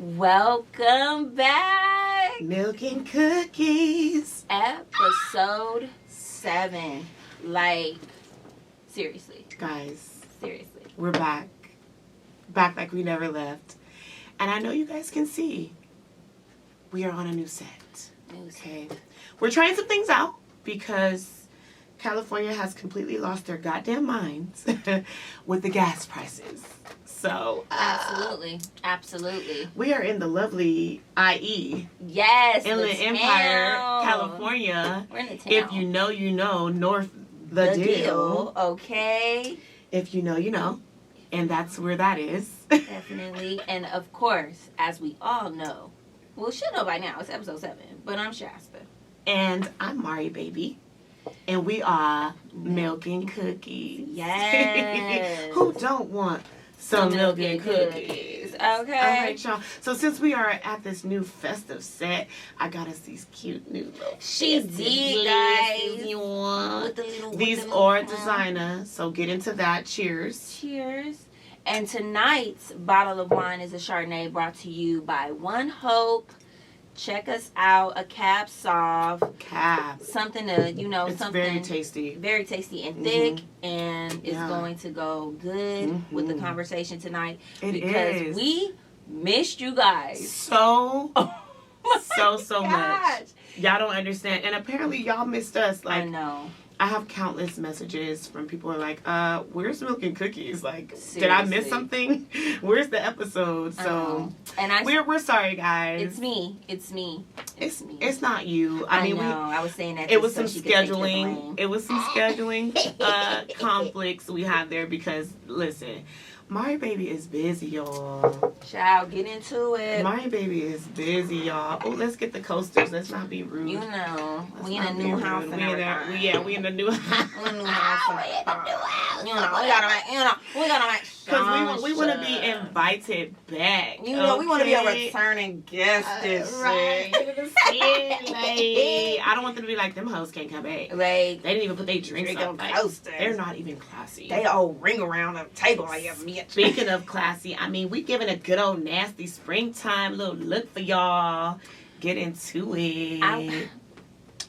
Welcome back. Milk and Cookies. Episode 7. Like, seriously. Guys. Seriously. We're back. Back like we never left. And I know you guys can see we are on a new set. Okay. We're trying some things out because California has completely lost their goddamn minds with the gas prices. So absolutely. We are in the lovely IE. Yes, Inland Empire, California. We're in the town. If you know, you know. North the deal. Okay. If you know, you know. And that's where that is. Definitely. And of course, as we all know, well, should know by now, it's episode 7. But I'm Shasta. And I'm Mari, baby. And we are Milk and Cookies. Yes. Who don't want some milk and cookies? Okay. All right, y'all. So since we are at this new festive set, I got us these cute new little She did, guys. You want? With These the are designer, so get into that. Cheers. Cheers. And tonight's bottle of wine is a Chardonnay brought to you by One Hope. Check us out. A cab sauv. Something to, you know, it's something. very tasty. Very tasty and thick. And it's going to go good with the conversation tonight. Because we missed you guys. So gosh. much. Y'all don't understand. And apparently y'all missed us. Like, I know. I have countless messages from people who are like, where's Milk and Cookies? Like, Seriously. Did I miss something? Where's the episode? So, and we're sorry, guys. It's me. It's not you. I mean, I was saying that. It was some scheduling. It was some scheduling conflicts we had there because, listen, Mari baby is busy, y'all. Child, get into it. Mari baby is busy, y'all. Oh, let's get the coasters. Let's not be rude. You know, we in a new house. We in a new house. We in a new house. You know, we gotta make because we want to be invited back. You know, we want to be a returning guest. Right. I don't want them to be like, them hoes can't come back. Like, they didn't even put their drinks on like, coasters. They're not even classy. They all ring around the table like a bitch. Speaking of classy, I mean, we giving a good old nasty springtime little look for y'all. Get into it.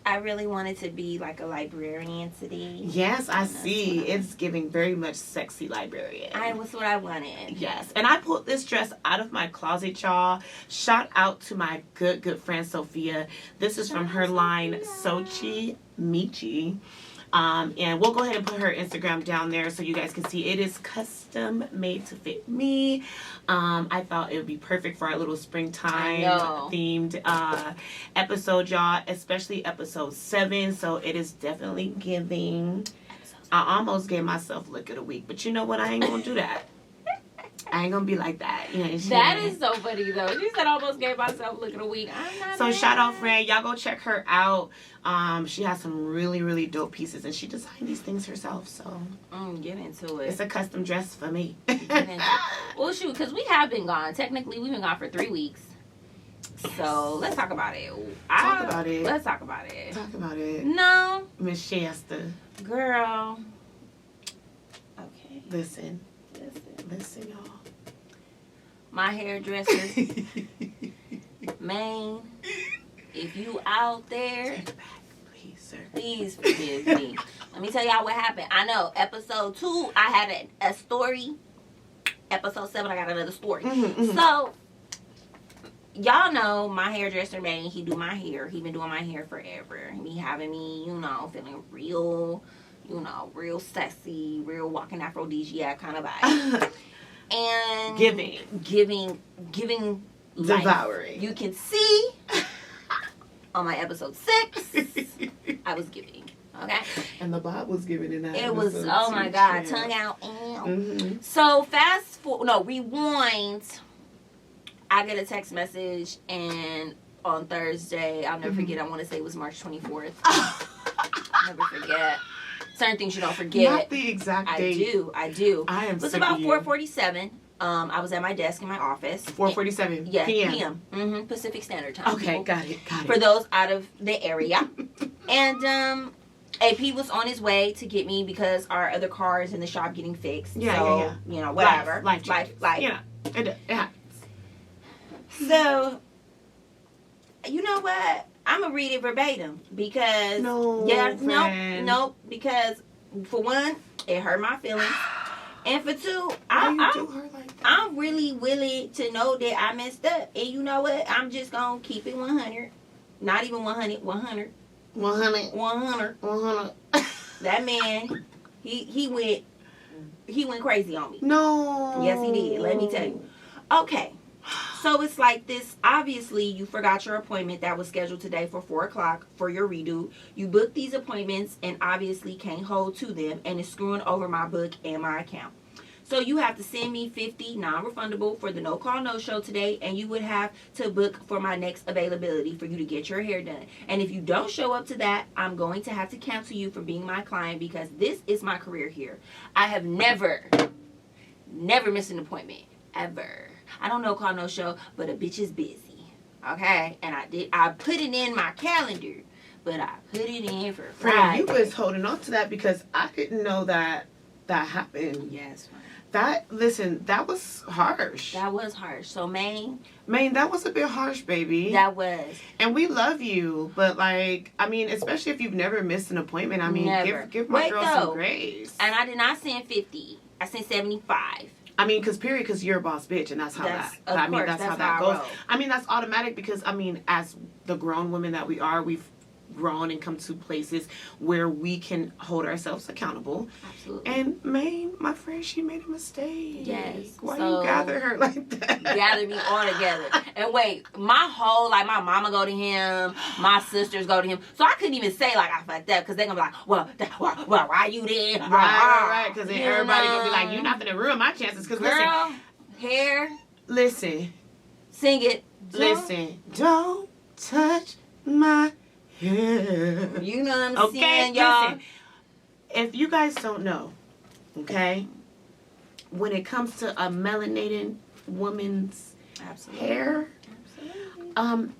I really wanted to be like a librarian today. Yes, I see. It's giving very much sexy librarian. Was what I wanted. Yes. And I pulled this dress out of my closet, y'all. Shout out to my good friend Sophia. This is from her line Sochi Michi. And we'll go ahead and put her Instagram down there so you guys can see. It is custom made to fit me. I thought it would be perfect for our little springtime themed episode, y'all, especially episode 7. So it is definitely giving. I almost gave myself look of the week, but you know what? I ain't gonna do that. I ain't gonna be like that. You know, that is so funny though. She said I almost gave myself look of the week. I'm not so mad. Shout out, friend. Y'all go check her out. She has some really dope pieces, and she designed these things herself. So get into it. It's a custom dress for me. Well, shoot, because we have been gone. Technically, we've been gone for 3 weeks. So let's talk about it. Let's talk about it. Talk about it. No, Miss Shasta. Girl. Okay. Listen, y'all. My hairdresser, man, if you out there, take it back, please, sir. Please forgive me. Let me tell y'all what happened. I know, episode 2, I had a story. Episode 7, I got another story. So, y'all know my hairdresser, man, he do my hair. He been doing my hair forever. He having me, you know, feeling real, you know, real sexy, real walking aphrodisiac kind of vibe. And giving life. Devouring. You can see on my episode 6, I was giving. Okay. And the Bob was giving in that. It was, oh my God, tongue out. So rewind. I get a text message, and on Thursday, I'll never forget. I want to say it was March 24th. Never forget. Certain things you don't forget. Not the exact date. I do. I am. It was about 4:47. I was at my desk in my office. 4:47. Yeah, PM. Pacific Standard Time. Okay, got it. For those out of the area, and AP was on his way to get me because our other car is in the shop getting fixed. Yeah. You know, whatever. Life. You know, it happens. So, you know what? I'm going to read it verbatim because... because for one, it hurt my feelings. And for two, I'm really willing to know that I messed up. And you know what? I'm just going to keep it 100. Not even 100. 100. 100. That man, he went crazy on me. No. Yes, he did. Let me tell you. Okay. So it's like this. Obviously, you forgot your appointment that was scheduled today for 4 o'clock for your redo. You booked these appointments and obviously can't hold to them, and it's screwing over my book and my account. So you have to send me $50 non-refundable for the no call no show today, and you would have to book for my next availability for you to get your hair done. And if you don't show up to that, I'm going to have to cancel you from being my client because this is my career here. I have never missed an appointment ever. I don't no call no show, but a bitch is busy. Okay? And I put it in my calendar, but I put it in for Friday. You was holding on to that because I didn't know that happened. Yes, friend. That was harsh. That was harsh. So, Maine, that was a bit harsh, baby. That was. And we love you, but especially if you've never missed an appointment, give my girl some grace. And I did not send 50. I sent 75. Because you're a boss bitch, and that's how that's how that goes. That's automatic because, as the grown women that we are, we've grown and come to places where we can hold ourselves accountable. Absolutely. And my friend, she made a mistake. Yes. Why do you gather her like that? Gather me all together. And wait, my mama go to him, my sisters go to him. So I couldn't even say I fucked up because they're going to be like, well, why you there? Right. Because then everybody going to be like, you're not going to ruin my chances. Because listen. Sing it. Listen. Don't touch my hair. You know what I'm saying, y'all? Listen, if you guys don't know, okay, when it comes to a melanated woman's hair,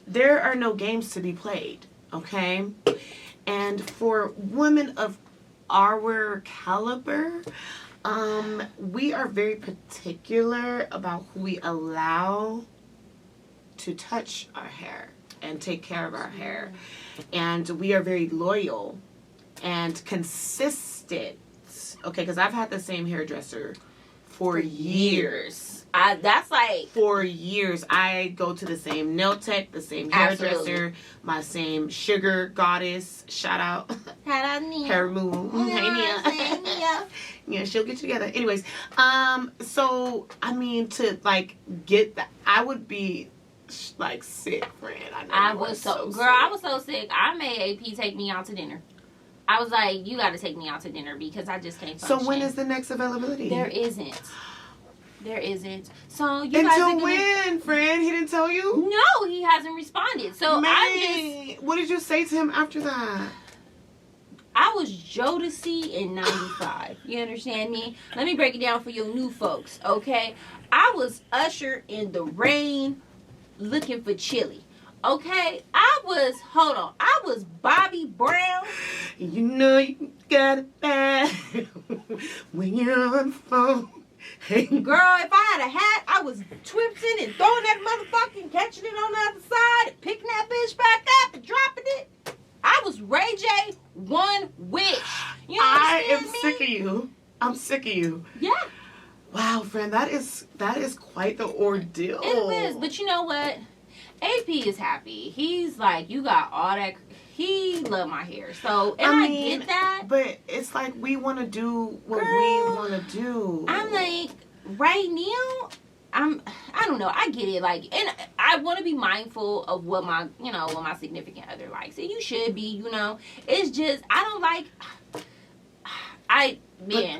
there are no games to be played, okay? And for women of our caliber, we are very particular about who we allow to touch our hair and take care of our hair. And we are very loyal and consistent. Okay, because I've had the same hairdresser for years. For years. I go to the same nail tech, the same hairdresser, my same sugar goddess. Shout out. Hair removal. Yeah, she'll get you together. Anyways, so, to, get that, I would be sick, friend. I was so sick. I made AP take me out to dinner. I was like, you got to take me out to dinner because I just can't function. So when is the next availability? There isn't. So you Until guys are when, friend? He didn't tell you? No, he hasn't responded. So what did you say to him after that? I was Jodeci in 95. You understand me? Let me break it down for your new folks, okay? I was Usher in the rain looking for chili. Okay? I was Bobby Brown. You know you got it bad when you're on the phone. Hey. Girl, if I had a hat, I was twisting and throwing that motherfucking, catching it on the other side, and picking that bitch back up and dropping it. I was Ray J, one wish. You know I am sick of you. I'm sick of you. Yeah. Wow, friend, that is quite the ordeal. It is, but you know what? AP is happy. He's like, you got all that. He loved my hair. So, and I get that. But it's like we want to do what we want to do. I'm like, right now, I don't know. I get it. And I want to be mindful of what my significant other likes. And you should be, It's just, I don't like,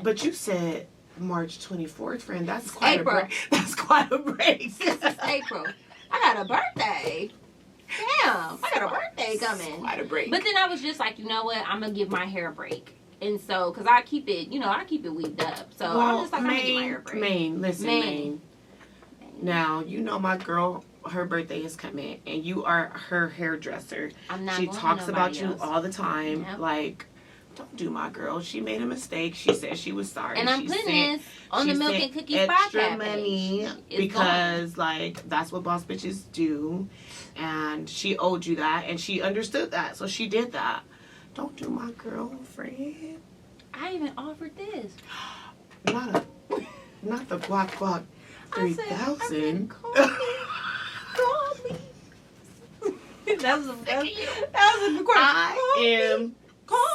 But you said March 24th, friend. That's quite a break. That's quite a break. This is April. I got a birthday. Damn, I got a birthday coming. Quite a break. But then I was just like, you know what? I'm going to give my hair a break. And so, because I keep it, weaved up. So I'm just like, I'm going to give my hair a break. Maine. Now, my girl, her birthday is coming. And you are her hairdresser. I'm not She going talks to about else. You all the time. Yep. don't do my girl. She made a mistake. She said she was sorry. And I'm she putting this on the Milk and Cookies extra podcast money because like that's what boss bitches do, and she owed you that, and she understood that, so she did that. Don't do my girlfriend. I even offered this. Not the Guac 3000. Call me. That was a good question. I am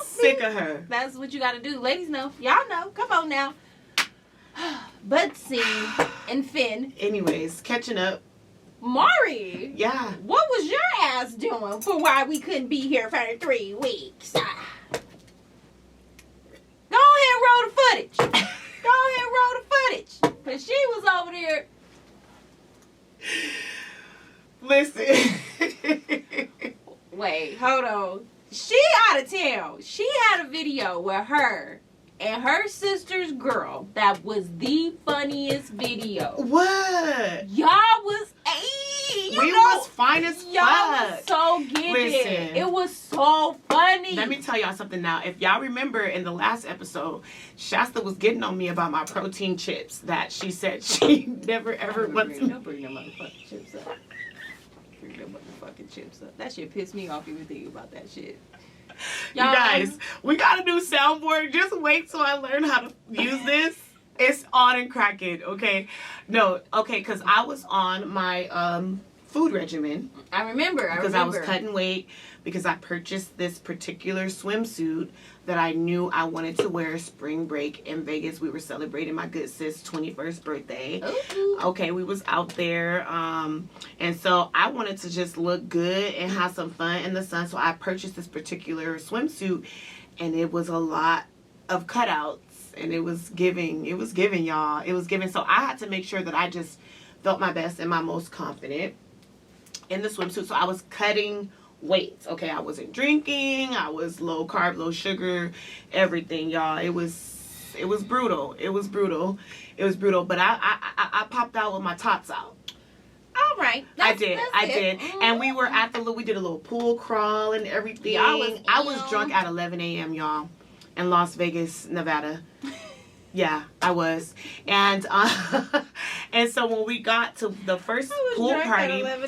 sick of her. That's what you got to do. Ladies know. Y'all know. Come on now. Budsy and Finn. Anyways, catching up. Mari. Yeah. What was your ass doing for why we couldn't be here for 3 weeks? Go ahead and roll the footage. Go ahead and roll the footage. Because she was over there. Listen. Wait, hold on. She out of town. She had a video with her and her sister's girl that was the funniest video. What? Y'all was we was fine as fuck. Y'all was so giddy. Listen. It was so funny. Let me tell y'all something now. If y'all remember in the last episode, Shasta was getting on me about my protein chips that she said she never ever wants to. Don't bring them motherfucking chips up. Bring them motherfucking chips up. That shit pissed me off even thinking about that shit. You guys, we got a new soundboard. Just wait till I learn how to use this. It's on and cracking, okay? No, okay, because I was on my food regimen. I remember. Because I was cutting weight, because I purchased this particular swimsuit that I knew I wanted to wear spring break in Vegas. We were celebrating my good sis' 21st birthday. Ooh. Okay, we was out there, and so I wanted to just look good and have some fun in the sun, so I purchased this particular swimsuit, and it was a lot of cutouts, and it was giving, y'all. It was giving, so I had to make sure that I just felt my best and my most confident in the swimsuit, so I was cutting weight. Okay, I wasn't drinking. I was low carb, low sugar, everything, y'all. It was brutal. It was brutal. But I popped out with my tots out. All right. I did. Mm-hmm. And we did a little pool crawl and everything. I was drunk at 11 a.m., y'all, in Las Vegas, Nevada. Yeah, I was. And and so when we got to the first pool party, when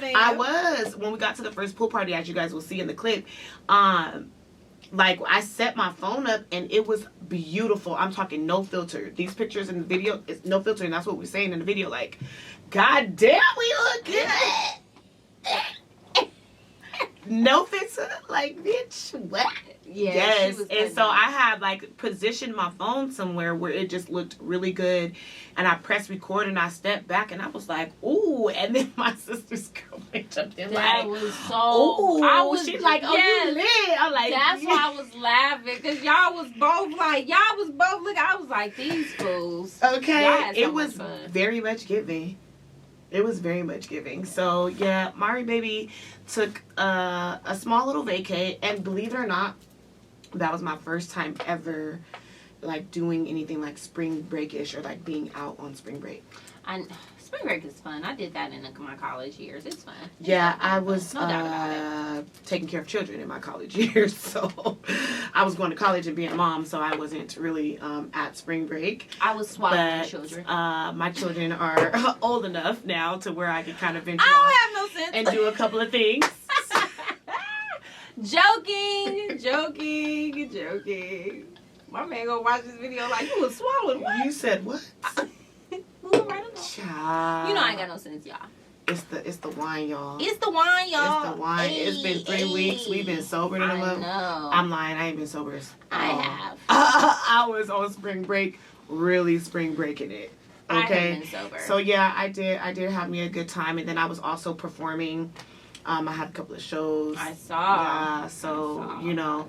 we got to the first pool party, as you guys will see in the clip, like I set my phone up and it was beautiful. I'm talking no filter. These pictures in the video, it's no filter, and that's what we're saying in the video. Like, God damn, we look good. No filter, like, bitch, what? Yeah, yes. And so I had like positioned my phone somewhere where it just looked really good, and I pressed record and I stepped back and I was like, ooh, and then my sister's girlfriend jumped in that like, was so. Ooh, she's like, oh, you lit. I'm like, that's why I was laughing, because y'all was both look. I was like, these fools. Okay, it was very much giving. It was very much giving. So yeah, Mari baby took a small little vacay, and believe it or not, that was my first time ever like doing anything like spring break-ish or like being out on spring break. Spring break is fun. I did that in my college years. It's fun. Yeah, I was taking care of children in my college years, so I was going to college and being a mom, so I wasn't really at spring break. I was swapping children. My children are old enough now to where I can kind of venture off have no sense. and do a couple of things. Joking. My man gonna watch this video like, you was swallowing what? You said what? Child. You know I ain't got no sense, y'all. It's the wine, y'all. It's the wine, y'all. It's the wine. It's been 3 weeks. We've been sober in a month. I'm lying. I ain't been sober. I have. I was on spring break, really spring breaking it. Okay. I have been sober. So yeah, I did have me a good time, and then I was also performing. I had a couple of shows. I saw. Yeah. So you know,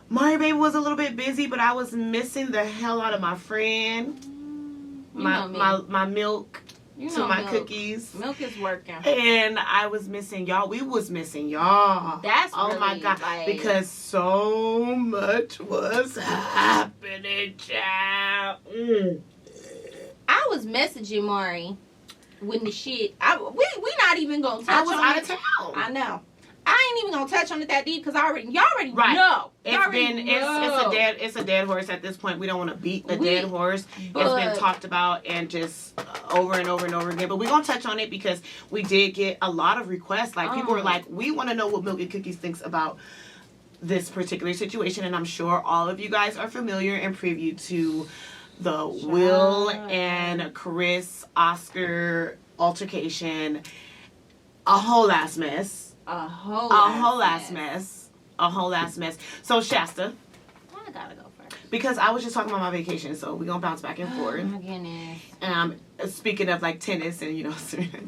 Mari baby was a little bit busy, but I was missing the hell out of my friend. My milk to my cookies. Milk is working. And I was missing y'all. We was missing y'all. That's oh really, my God. like, because so much was happening, child. I was messaging Mari when the shit. We not even gonna touch on it. I was out of town. I know. I ain't even gonna touch on it that deep because y'all already Right. know. It's a dead horse at this point. We don't want to beat the dead horse. It's been talked about and just over and over and over again. But we're gonna touch on it because we did get a lot of requests. Like people were like, we want to know what Milk and Cookies thinks about this particular situation, and I'm sure all of you guys are familiar and privy to the Will and Chris Oscar altercation. A whole ass mess. A whole ass mess. So Shasta, I gotta go first because I was just talking about my vacation, so we're gonna bounce back and forth. Oh my goodness. Speaking of like tennis and you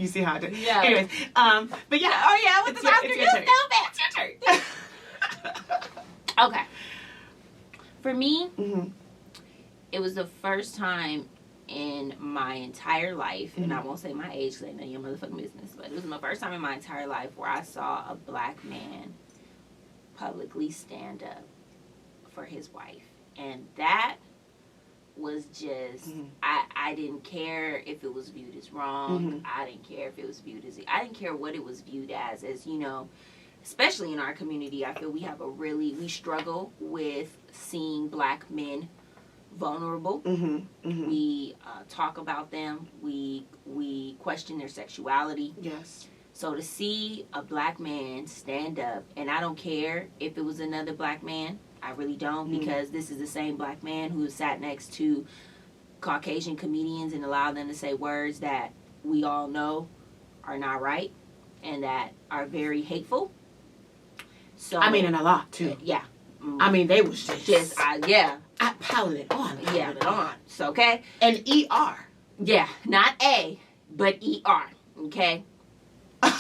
see how I do. Yeah. Anyways, but yeah. Oh yeah, with the Oscar, you still back. It's your turn. Okay. For me, it was the first time in my entire life, and I won't say my age because I know your motherfucking business, but it was my first time in my entire life where I saw a black man publicly stand up for his wife. And that was just, I didn't care if it was viewed as wrong. I didn't care if it was viewed as, I didn't care what it was viewed as, you know, especially in our community. I feel we struggle with seeing black men vulnerable. We talk about them. We question their sexuality. Yes. So to see a black man stand up, and I don't care if it was another black man, I really don't, because this is the same black man who sat next to Caucasian comedians and allowed them to say words that we all know are not right and that are very hateful. So I mean, and a lot too. Yeah. I mean, they was just yeah. I piled it on. Yeah, on. So, okay? And ER. Yeah, not A, but ER. Okay?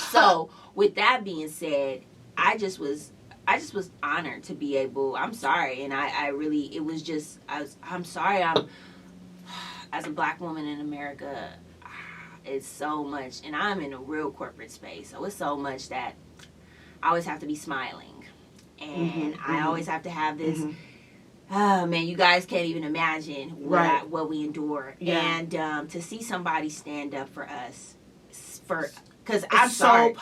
So, with that being said, I just was honored to be able, I'm sorry, and I really, it was just, I'm sorry, as a black woman in America, it's so much, and I'm in a real corporate space, so it's so much that I always have to be smiling. And I always have to have this, oh man, you guys can't even imagine what we endure. Yeah. And to see somebody stand up for us, because I'm sorry.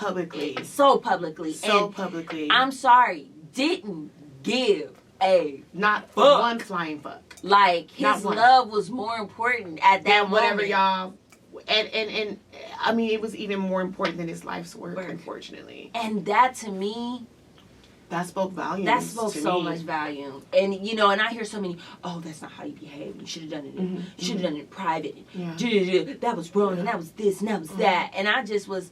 So publicly. I'm sorry, didn't give a not fuck. One flying fuck. Like, his love was more important at that moment. Whatever y'all. And I mean, it was even more important than his life's work, unfortunately. And that to me, that spoke volumes. That spoke so much volume. And, you know, and I hear so many, oh, that's not how you behave. You should have done it. You should have done it in private. Yeah. That was wrong, and that was this, and that was that. And I just was,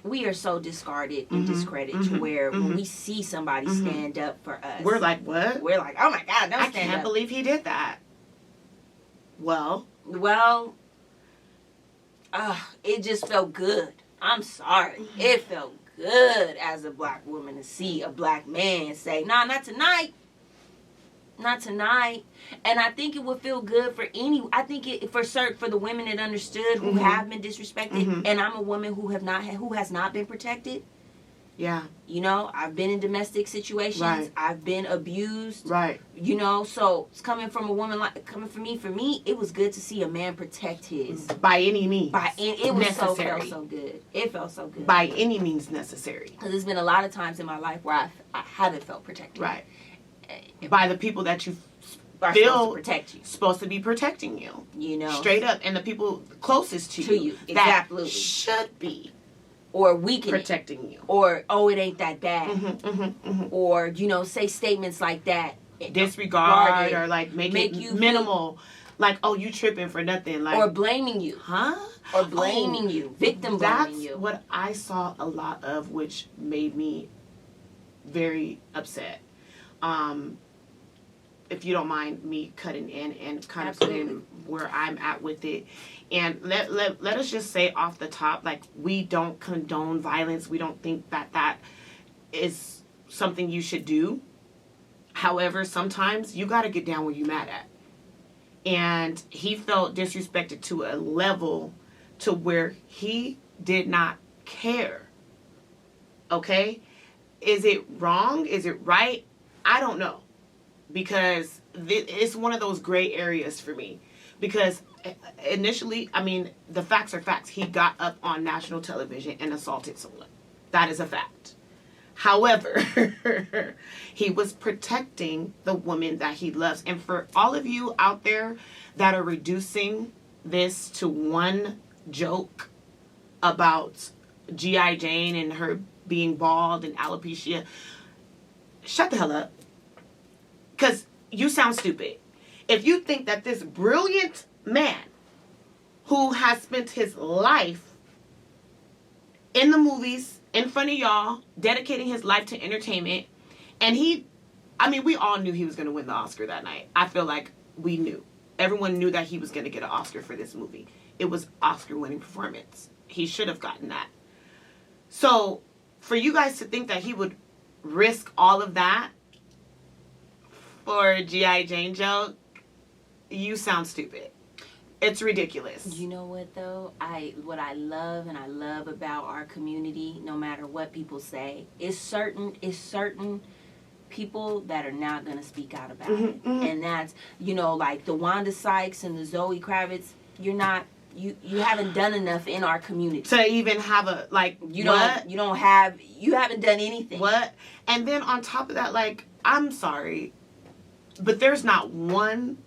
we are so discarded and discredited to where when we see somebody stand up for us, we're like, what? We're like, oh my God, don't stand up. I can't believe he did that. Well, it just felt good. I'm sorry. It felt good as a black woman to see a black man say, nah, not tonight. Not tonight. And I think it would feel good for for the women that understood who have been disrespected. And I'm a woman who has not been protected. Yeah. You know, I've been in domestic situations. Right. I've been abused. Right. You know, so it's coming from a woman coming from me. For me, it was good to see a man protect his. By any means. It was necessary. Felt so good. It felt so good. By any means necessary. Because there's been a lot of times in my life where I haven't felt protected. Right. By the people that you are feel supposed to protect you. Supposed to be protecting you. You know. Straight up. And the people closest to you. Exactly. That should be. Or weakening. Protecting you. Or, oh, it ain't that bad. Or, you know, say statements like that. Disregard or like make you minimal. Like, oh, you tripping for nothing. Like, or blaming you. Huh? Or blaming you. Victim blaming you. That's what I saw a lot of, which made me very upset. If you don't mind me cutting in and kind of putting where I'm at with it. And let us just say off the top, like, we don't condone violence. We don't think that is something you should do. However, sometimes you got to get down where you're mad at. And he felt disrespected to a level to where he did not care. Okay? Is it wrong? Is it right? I don't know. Because it's one of those gray areas for me. Because initially, I mean, the facts are facts. He got up on national television and assaulted someone. That is a fact. However, he was protecting the woman that he loves. And for all of you out there that are reducing this to one joke about G.I. Jane and her being bald and alopecia, shut the hell up. Because you sound stupid. If you think that this brilliant man who has spent his life in the movies, in front of y'all, dedicating his life to entertainment, and we all knew he was going to win the Oscar that night. I feel like we knew. Everyone knew that he was going to get an Oscar for this movie. It was Oscar-winning performance. He should have gotten that. So, for you guys to think that he would risk all of that for a G.I. Jane joke, you sound stupid. It's ridiculous. You know what though? What I love about our community, no matter what people say, is certain people that are not gonna speak out about it. And that's, like the Wanda Sykes and the Zoe Kravitz, you haven't done enough in our community. To even have a you haven't done anything. What? And then on top of that, I'm sorry, but there's not one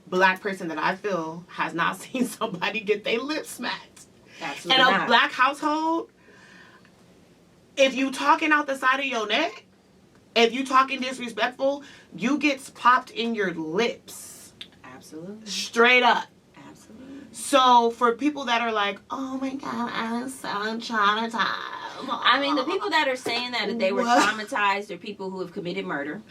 Black person that I feel has not seen somebody get their lips smacked. Absolutely In a not. Black household, if you talking out the side of your neck, if you talking disrespectful, you gets popped in your lips. Absolutely. Straight up. Absolutely. So for people that are like, oh my God, I'm so traumatized. I mean, the people that are saying that they were traumatized are people who have committed murder.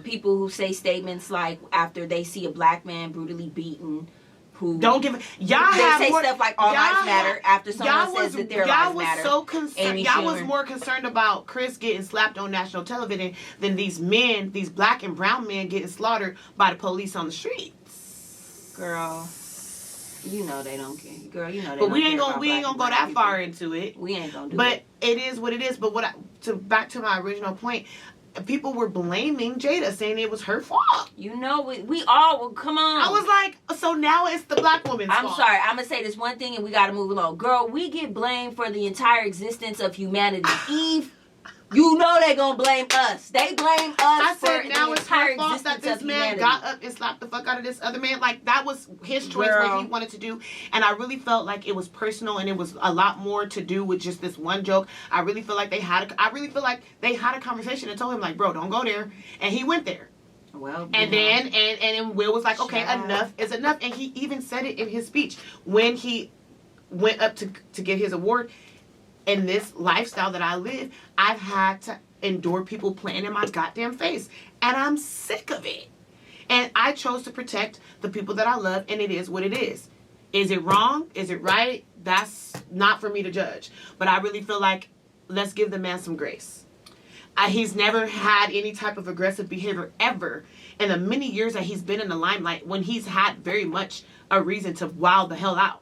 People who say statements like after they see a Black man brutally beaten, who don't give y'all they have say more, stuff like all lives matter after someone says that their lives matter. Y'all was more concerned about Chris getting slapped on national television than these men, these Black and brown men getting slaughtered by the police on the streets. Girl, you know they don't care. Girl, you know they but don't we ain't care gonna go that people. far into it. We ain't gonna do but it. It is what it is. But back to my original point. People were blaming Jada, saying it was her fault. You know, we all, come on. I was like, so now it's the Black woman's fault. I'm sorry. I'm going to say this one thing and we got to move along. Girl, we get blamed for the entire existence of humanity. Eve, you know they going to blame us. They blame us for the entire existence that this of man humanity. got up and slapped the fuck out of this other man. That was his choice, what he wanted to do. And I really felt like it was personal and it was a lot more to do with just this one joke. I really feel like they had a conversation and told him, bro, don't go there. And he went there. Well, and then Will was like, okay, enough is enough. And he even said it in his speech when he went up to get his award. In this lifestyle that I live, I've had to endure people playing in my goddamn face. And I'm sick of it. And I chose to protect the people that I love, and it is what it is. Is it wrong? Is it right? That's not for me to judge. But I really feel like let's give the man some grace. He's never had any type of aggressive behavior ever in the many years that he's been in the limelight when he's had very much a reason to wow the hell out.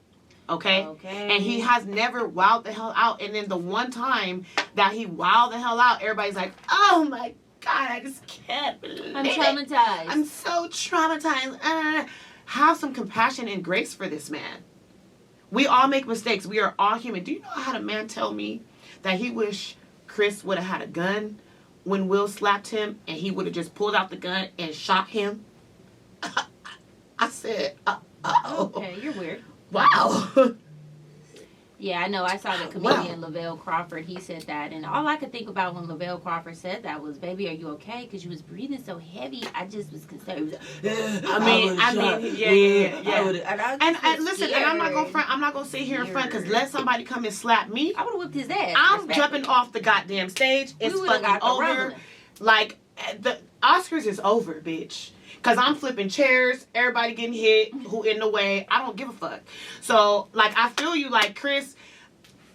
Okay? And he has never wowed the hell out. And then the one time that he wowed the hell out, everybody's like, oh my God, I just can't believe it. I'm traumatized. I'm so traumatized. Have some compassion and grace for this man. We all make mistakes. We are all human. Do you know I had a man tell me that he wish Chris would have had a gun when Will slapped him and he would have just pulled out the gun and shot him? I said, okay, you're weird. Wow. Yeah, I know. I saw the comedian Lavelle Crawford. He said that. And all I could think about when Lavelle Crawford said that was, baby, are you okay? Because you was breathing so heavy. I just was concerned. Yeah. And listen, and I'm not going to sit here in front because let somebody come and slap me. I would have whipped his ass. I'm jumping off the goddamn stage. It's fucking over. The Oscars is over, bitch. Because I'm flipping chairs, everybody getting hit, who in the way. I don't give a fuck. So, I feel you, Chris,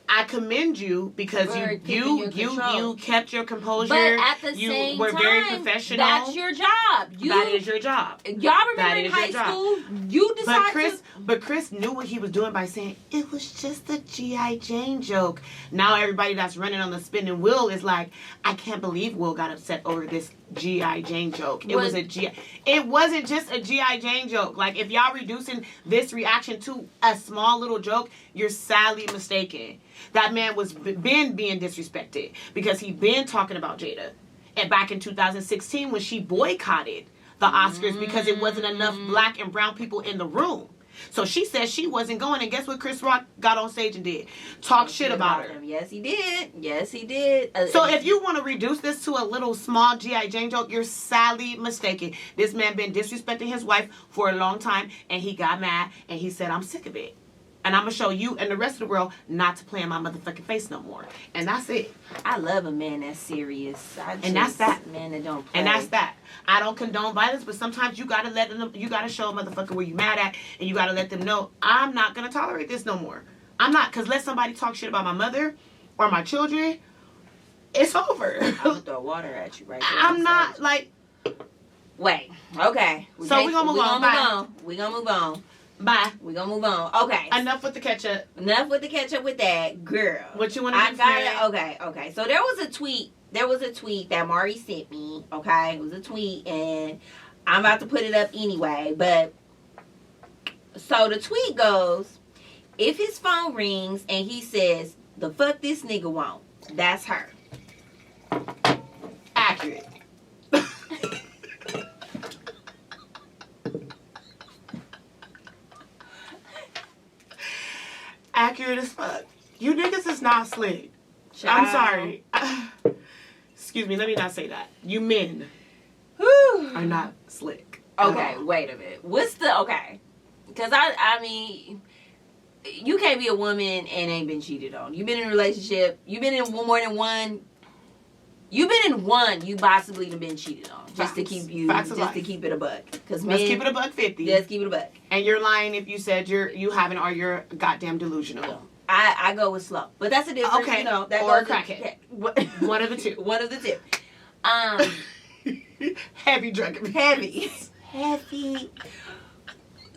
I commend you because you kept your composure. But at the same time, very professional. That's your job. That is your job. Y'all remember in high school, you decided But Chris knew what he was doing by saying, it was just a G.I. Jane joke. Now everybody that's running on the spinning wheel is like, I can't believe Will got upset over this G.I. Jane joke. It was a G. It wasn't just a G.I. Jane joke. Like, if y'all reducing this reaction to a small little joke, you're sadly mistaken. That man was been being disrespected because he been talking about Jada. And back in 2016 when she boycotted the Oscars because it wasn't enough black and brown people in the room. So she said she wasn't going, and guess what Chris Rock got on stage and did? Talk shit about her. Yes, he did. Yes, he did. So if you want to reduce this to a little small G.I. Jane joke, you're sadly mistaken. This man been disrespecting his wife for a long time, and he got mad, and he said, I'm sick of it. And I'm going to show you and the rest of the world not to play in my motherfucking face no more. And that's it. I love a man that's serious. And that's that. Man that don't play. And that's that. I don't condone violence, but sometimes you got to let them, you got to show a motherfucker where you mad at, and you got to let them know, I'm not going to tolerate this no more. I'm not, because let somebody talk shit about my mother or my children, it's over. I'm going to throw water at you right there. I'm not, like... Wait. Okay. We're going to move on. We're going to move on. Bye. We're going to move on. Okay. Enough with the ketchup. Enough with the ketchup with that. Girl. What you want to do? Okay. So there was a tweet that Mari sent me. Okay. It was a tweet, and I'm about to put it up anyway. But, so the tweet goes, if his phone rings and he says, the fuck this nigga want, that's her. Accurate. Accurate as fuck. You niggas is not slick. I'm sorry. Excuse me, let me not say that. You men are not slick. Okay, wait a minute. Because I mean, you can't be a woman and ain't been cheated on. You've been in a relationship. You've been in more than one. You've been in one. You possibly have been cheated on. Just to keep it a buck. Let's keep it a buck 50. Let's keep it a buck. And you're lying if you said you haven't, or you're goddamn delusional. No. I go with slow, but that's a difference. Okay, that or crackhead. One of the two. One of the two. Heavy drug abuse. Heavy.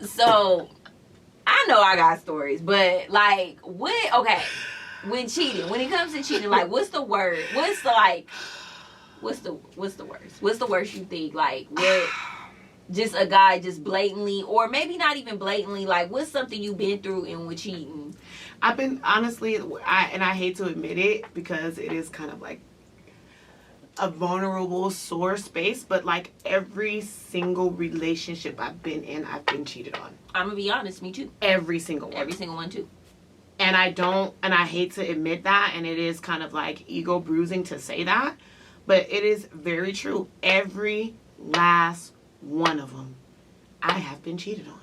So, I know I got stories, but like, what? Okay, when it comes to cheating, like, what's the word? What's the worst? What's the worst you think? Like, what? Just a guy just blatantly, or maybe not even blatantly, like, what's something you've been through and with cheating? I've been, honestly, I hate to admit it because it is kind of like a vulnerable, sore space, but like every single relationship I've been in, I've been cheated on. I'm gonna be honest, me too. Every single one. Every single one too. And I hate to admit that, and it is kind of like ego bruising to say that, but it is very true. Every last one of them, I have been cheated on.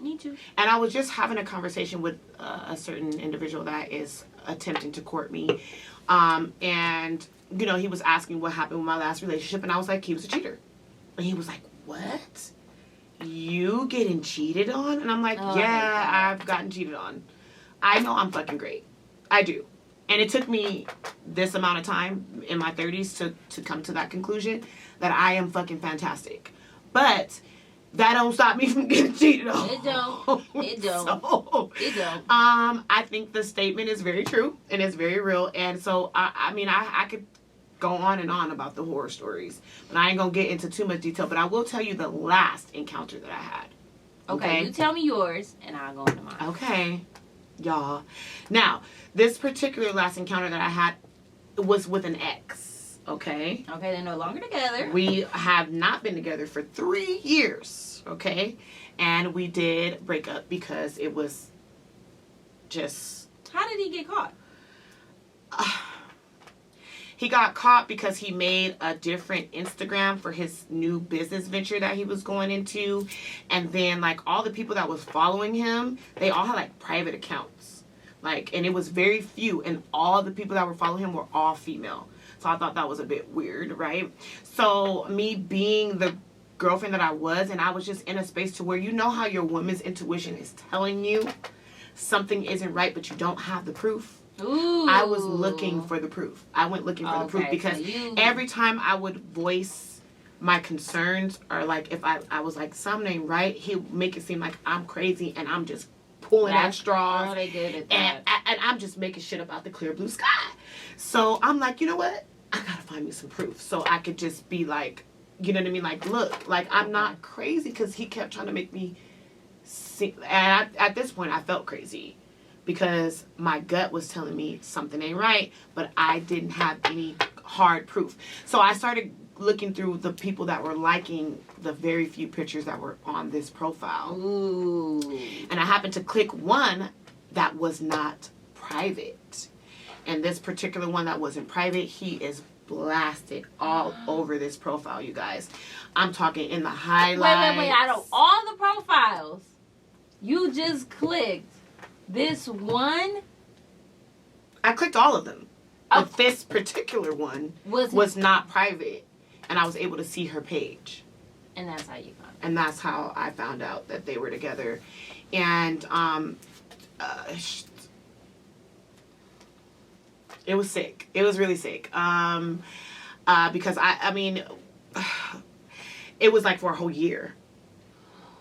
Me too. And I was just having a conversation with a certain individual that is attempting to court me. And, you know, he was asking what happened with my last relationship. And I was like, he was a cheater. And he was like, what? You getting cheated on? And I'm like, yeah, I've gotten cheated on. I know I'm fucking great. I do. And it took me this amount of time in my 30s to come to that conclusion that I am fucking fantastic. But that don't stop me from getting cheated on. It don't. It don't. I think the statement is very true and it's very real. And so, I mean, I could go on and on about the horror stories, but I ain't gonna get into too much detail. But I will tell you the last encounter that I had. Okay, you tell me yours, and I'll go into mine. Okay, y'all. Now, this particular last encounter that I had was with an ex. Okay, they're no longer together. We have not been together for 3 years. Okay, and we did break up because it was just... How did he get caught? He got caught because he made a different Instagram for his new business venture that he was going into. And then, like, all the people that was following him, they all had, like, private accounts. Like, and it was very few. And all the people that were following him were all female. So I thought that was a bit weird, right? So me being the girlfriend that I was, and I was just in a space to where, you know how your woman's intuition is telling you something isn't right, but you don't have the proof? Ooh. I was looking for the proof. I went looking for the proof because every time I would voice my concerns, or like if I was like, something ain't right, he'd make it seem like I'm crazy and I'm just pulling at straws. Oh, they good at that. And I'm just making shit up out the clear blue sky. So I'm like, you know what? I gotta find me some proof so I could just be like, you know what I mean? Like, look, like, I'm not crazy, because he kept trying to make me see. And at this point, I felt crazy because my gut was telling me something ain't right, but I didn't have any hard proof. So I started looking through the people that were liking the very few pictures that were on this profile. Ooh. And I happened to click one that was not private. And this particular one that wasn't private, he is blasted all over this profile, you guys. I'm talking in the highlights. Wait. Out of all the profiles, you just clicked this one? I clicked all of them. Oh. But this particular one was not private. And I was able to see her page. And that's how you found it. And that's how I found out that they were together. And it was sick. It was really sick. Because I mean, it was like for a whole year.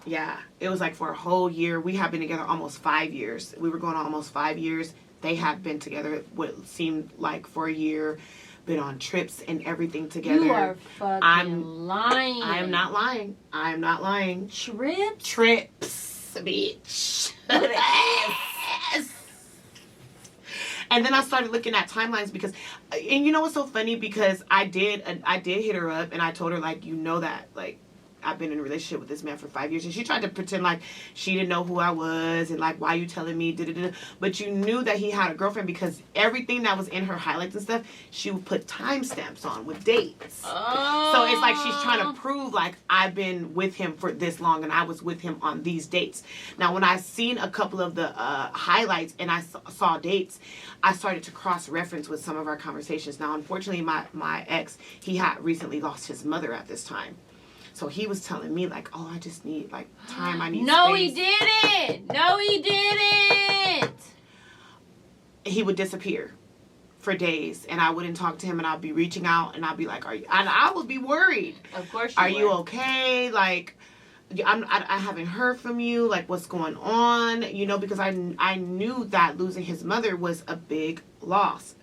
Yeah, it was like for a whole year. We have been together almost 5 years. We were going on almost 5 years. They had been together what seemed like for a year. Been on trips and everything together. You are fucking lying. I am not lying. I am not lying. Trips? Trips, bitch. Yes. And then I started looking at timelines because, and you know what's so funny? Because I did hit her up and I told her, like, you know that, like, I've been in a relationship with this man for 5 years. And she tried to pretend like she didn't know who I was and like, why you telling me? Da-da-da. But you knew that he had a girlfriend because everything that was in her highlights and stuff, she would put timestamps on with dates. Oh. So it's like she's trying to prove like I've been with him for this long and I was with him on these dates. Now, when I seen a couple of the highlights and I saw dates, I started to cross-reference with some of our conversations. Now, unfortunately, my ex, he had recently lost his mother at this time. So he was telling me, like, oh, I just need, like, time. I need No, space. he didn't. No, he didn't. He would disappear for days, and I wouldn't talk to him, and I'd be reaching out, and I'd be like, are you? And I would be worried. Of course you Are you okay? Like, I haven't heard from you. Like, what's going on? You know, because I knew that losing his mother was a big loss.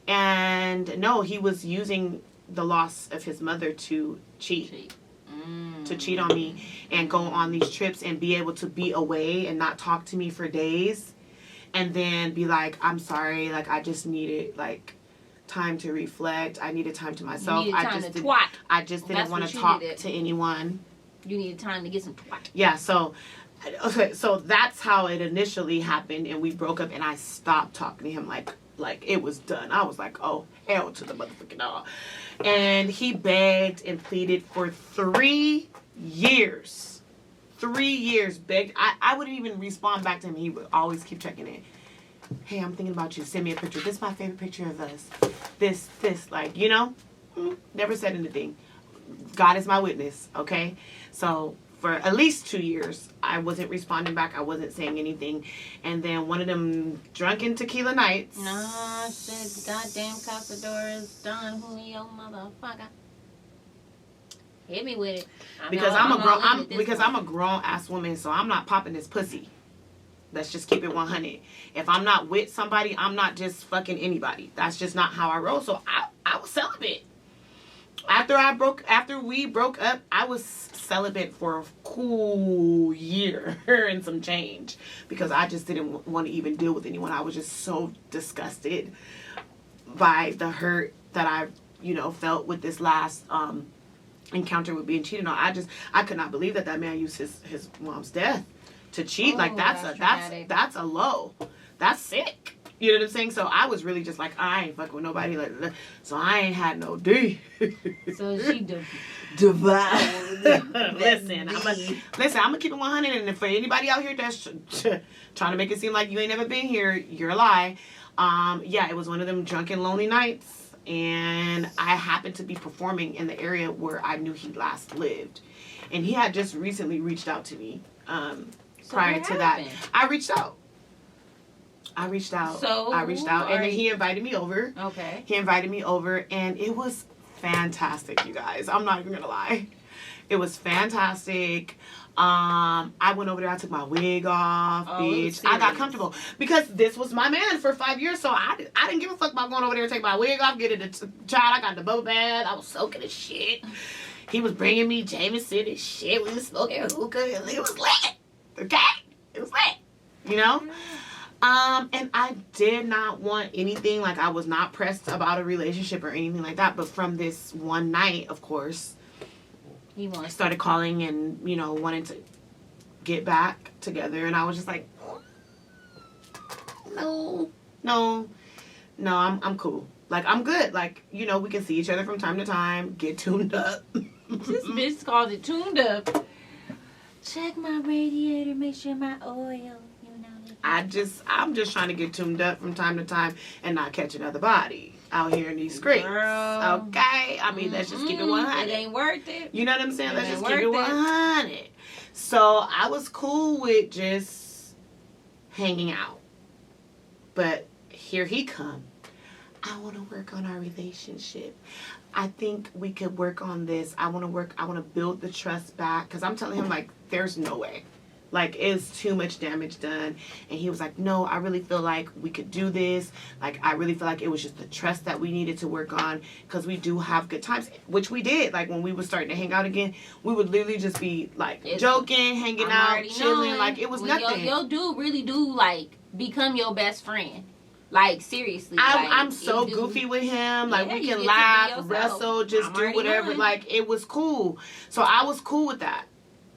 And, no, he was using the loss of his mother to cheat. To cheat on me and go on these trips and be able to be away and not talk to me for days and then be like, I'm sorry, like I just needed like time to reflect. I needed time to myself. You needed time to twat. I just didn't want to talk to anyone. You needed time to get some twat. Yeah, so that's how it initially happened, and we broke up and I stopped talking to him like it was done. I was like, oh, hell to the motherfucking no. And he begged and pleaded for 3 years. 3 years begged. I wouldn't even respond back to him. He would always keep checking in. Hey, I'm thinking about you. Send me a picture. This is my favorite picture of us. This, like, you know? Never said anything. God is my witness, okay? So for at least 2 years, I wasn't responding back. I wasn't saying anything. And then one of them drunken tequila nights. No, I said, goddamn Castadores, Don Julio, motherfucker. Hit me with it. Because I'm a grown ass woman, so I'm not popping this pussy. Let's just keep it 100. If I'm not with somebody, I'm not just fucking anybody. That's just not how I roll. So I was celibate. After we broke up, I was celibate for a cool year and some change because I just didn't want to even deal with anyone. I was just so disgusted by the hurt that I, felt with this last encounter with being cheated on. I could not believe that man used his mom's death to cheat. Like that's a low. That's sick. You know what I'm saying? So I was really just like, I ain't fucking with nobody. Like, so I ain't had no D. So she divine. Listen, I'm gonna keep it 100. And for anybody out here that's trying to make it seem like you ain't never been here, you're a lie. Yeah, it was one of them drunken, lonely nights, and I happened to be performing in the area where I knew he last lived, and he had just recently reached out to me. Prior to that, I reached out. And then he invited me over. Okay. He invited me over, and it was fantastic, you guys. I'm not even gonna lie. It was fantastic. I went over there. I took my wig off, bitch. I got comfortable because this was my man for 5 years. So I didn't give a fuck about going over there and take my wig off, get it a child. I got the bubble bath. I was soaking the shit. He was bringing me Jameson and shit. We was smoking hookah. And it was lit. Okay, it was lit. You know. And I did not want anything, like I was not pressed about a relationship or anything like that. But from this one night, of course, he started calling and, you know, wanted to get back together. And I was just like, no, I'm cool. Like, I'm good. Like, you know, we can see each other from time to time, get tuned up. This bitch called it tuned up. Check my radiator, make sure my oil. I'm just trying to get tuned up from time to time and not catch another body out here in these streets. Girl. Okay? I mean, let's just keep it 100. It ain't worth it. You know what I'm saying? Let's just keep it 100. So I was cool with just hanging out. But here he come. I want to work on our relationship. I think we could work on this. I want to build the trust back. Because I'm telling him, like, there's no way. Like, it's too much damage done. And he was like, no, I really feel like we could do this. Like, I really feel like it was just the trust that we needed to work on. Because we do have good times. Which we did. Like, when we were starting to hang out again, we would literally just be, like, joking, hanging out, chilling. Like, it was nothing. Your dude really do, like, become your best friend. Like, seriously. I'm so goofy with him. Like, we can laugh, wrestle, just do whatever. Like, it was cool. So, I was cool with that.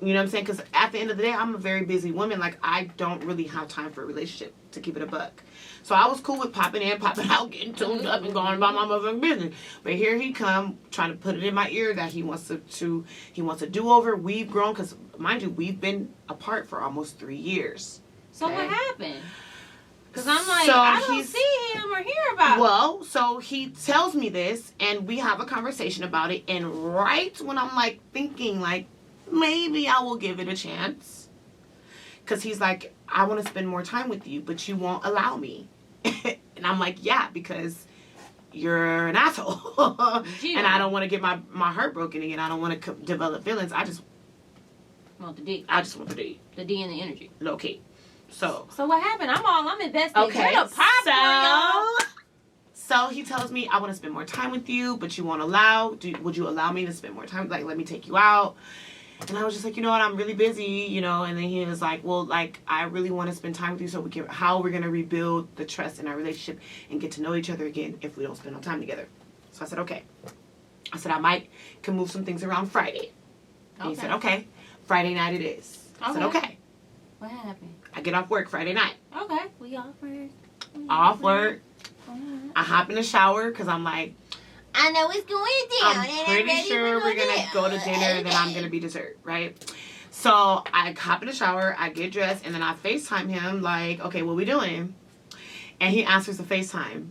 You know what I'm saying? Because at the end of the day, I'm a very busy woman. Like, I don't really have time for a relationship, to keep it a buck. So I was cool with popping in, popping out, getting tuned up, and going about my motherfucking business. But here he come, trying to put it in my ear that he wants a do-over. We've grown, because, mind you, we've been apart for almost 3 years. So what happened? Because I'm like, I don't see him or hear about it. Well, so he tells me this, and we have a conversation about it. And right when I'm, like, thinking, like, maybe I will give it a chance. Because he's like, I want to spend more time with you, but you won't allow me. And I'm like, yeah, because you're an asshole. And I don't want to get my heart broken again. I don't want to develop feelings. I just want the D. I just want the D. The D and the energy. Low key. So what happened? I'm invested. Okay. Get a popcorn, so he tells me, I want to spend more time with you, but you won't allow. Would you allow me to spend more time? Like, let me take you out. And I was just like, you know what, I'm really busy, you know. And then he was like, well, like, I really want to spend time with you so we can, how we're going to rebuild the trust in our relationship and get to know each other again if we don't spend no time together. So I said, okay. I said, I can move some things around Friday. And he said, okay. Friday night it is. I said, okay. What happened? I get off work Friday night. Okay. We off work. Off work. I hop in the shower because I'm like, I know it's going down. I'm pretty sure we're going to go to dinner and then I'm going to be dessert, right? So I hop in the shower, I get dressed, and then I FaceTime him like, okay, what we doing? And he answers the FaceTime.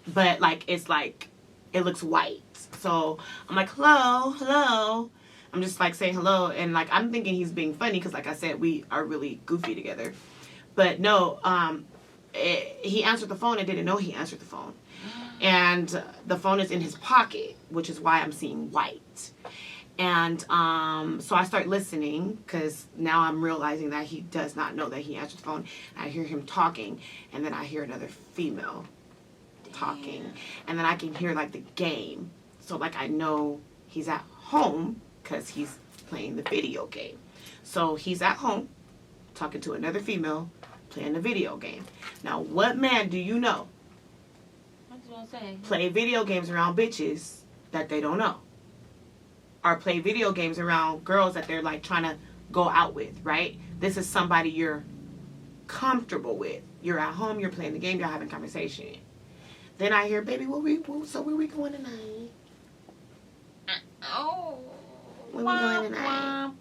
But, like, it's like, it looks white. So I'm like, hello. I'm just, like, saying hello. And, like, I'm thinking he's being funny because, like I said, we are really goofy together. But, no, he answered the phone and didn't know he answered the phone. And the phone is in his pocket, which is why I'm seeing white. And so I start listening because now I'm realizing that he does not know that he answered the phone. I hear him talking, and then I hear another female talking. And then I can hear, like, the game. So, like, I know he's at home because he's playing the video game. So he's at home talking to another female playing the video game. Now, what man do you know play video games around bitches that they don't know? Or play video games around girls that they're, like, trying to go out with, right? This is somebody you're comfortable with. You're at home, you're playing the game, you're having conversation. Then I hear, baby, where we going tonight? Where we going tonight?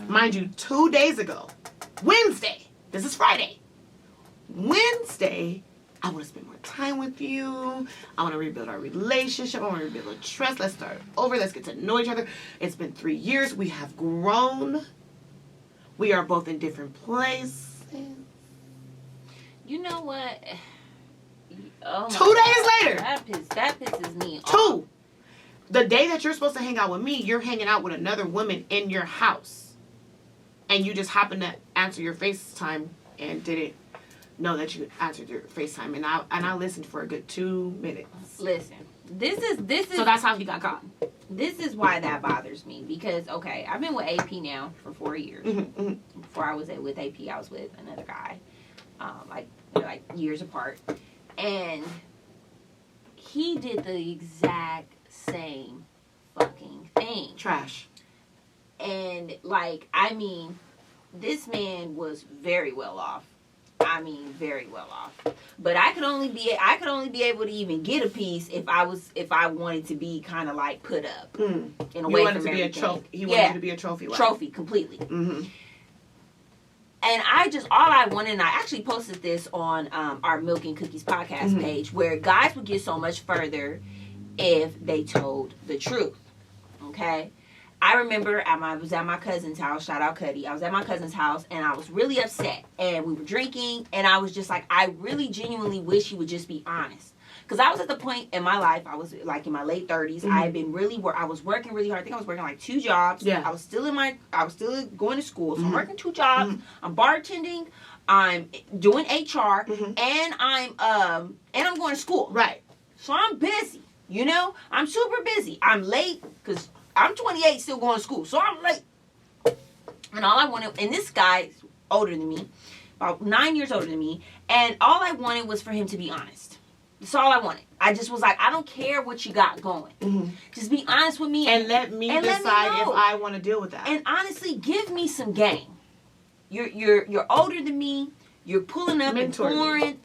Mind you, 2 days ago, Wednesday, this is Friday, Wednesday, I want to spend more time with you. I want to rebuild our relationship. I want to rebuild a trust. Let's start over. Let's get to know each other. It's been 3 years. We have grown. We are both in different places. You know what? Oh 2 days later. That pisses me off. 2. The day that you're supposed to hang out with me, you're hanging out with another woman in your house. and you just happened to answer your FaceTime and didn't know that you answered your FaceTime, and I listened for a good 2 minutes. Listen, this is so that's how he got caught. This is why that bothers me, because okay, I've been with AP now for 4 years. Before I was with AP, I was with another guy, like years apart, and he did the exact same fucking thing. Trash. And like, I mean, this man was very well off. I mean, very well off. But I could only be able to even get a piece if I wanted to be kind of like put up in a way from everything. He wanted you to be a trophy wife. Trophy completely. Mm-hmm. And all I wanted, and I actually posted this on our Milk and Cookies podcast page, where guys would get so much further if they told the truth. Okay? I remember I was at my cousin's house. Shout out Cuddy. I was at my cousin's house, and I was really upset. And we were drinking, and I was just like, I really genuinely wish he would just be honest. Because I was at the point in my life, I was like in my late 30s. I had been I was working really hard. I think I was working like 2 jobs. Yeah. I was still going to school. So I'm working 2 jobs. I'm bartending. I'm doing HR, and I'm going to school. Right. So I'm busy. You know, I'm super busy. I'm late because I'm 28, still going to school, so I'm late. And all I wanted, and this guy's older than me, about 9 years older than me, and all I wanted was for him to be honest. That's all I wanted. I just was like, I don't care what you got going. Just be honest with me. And let me decide if I want to deal with that. And honestly, give me some game. You're older than me. You're pulling up and pouring.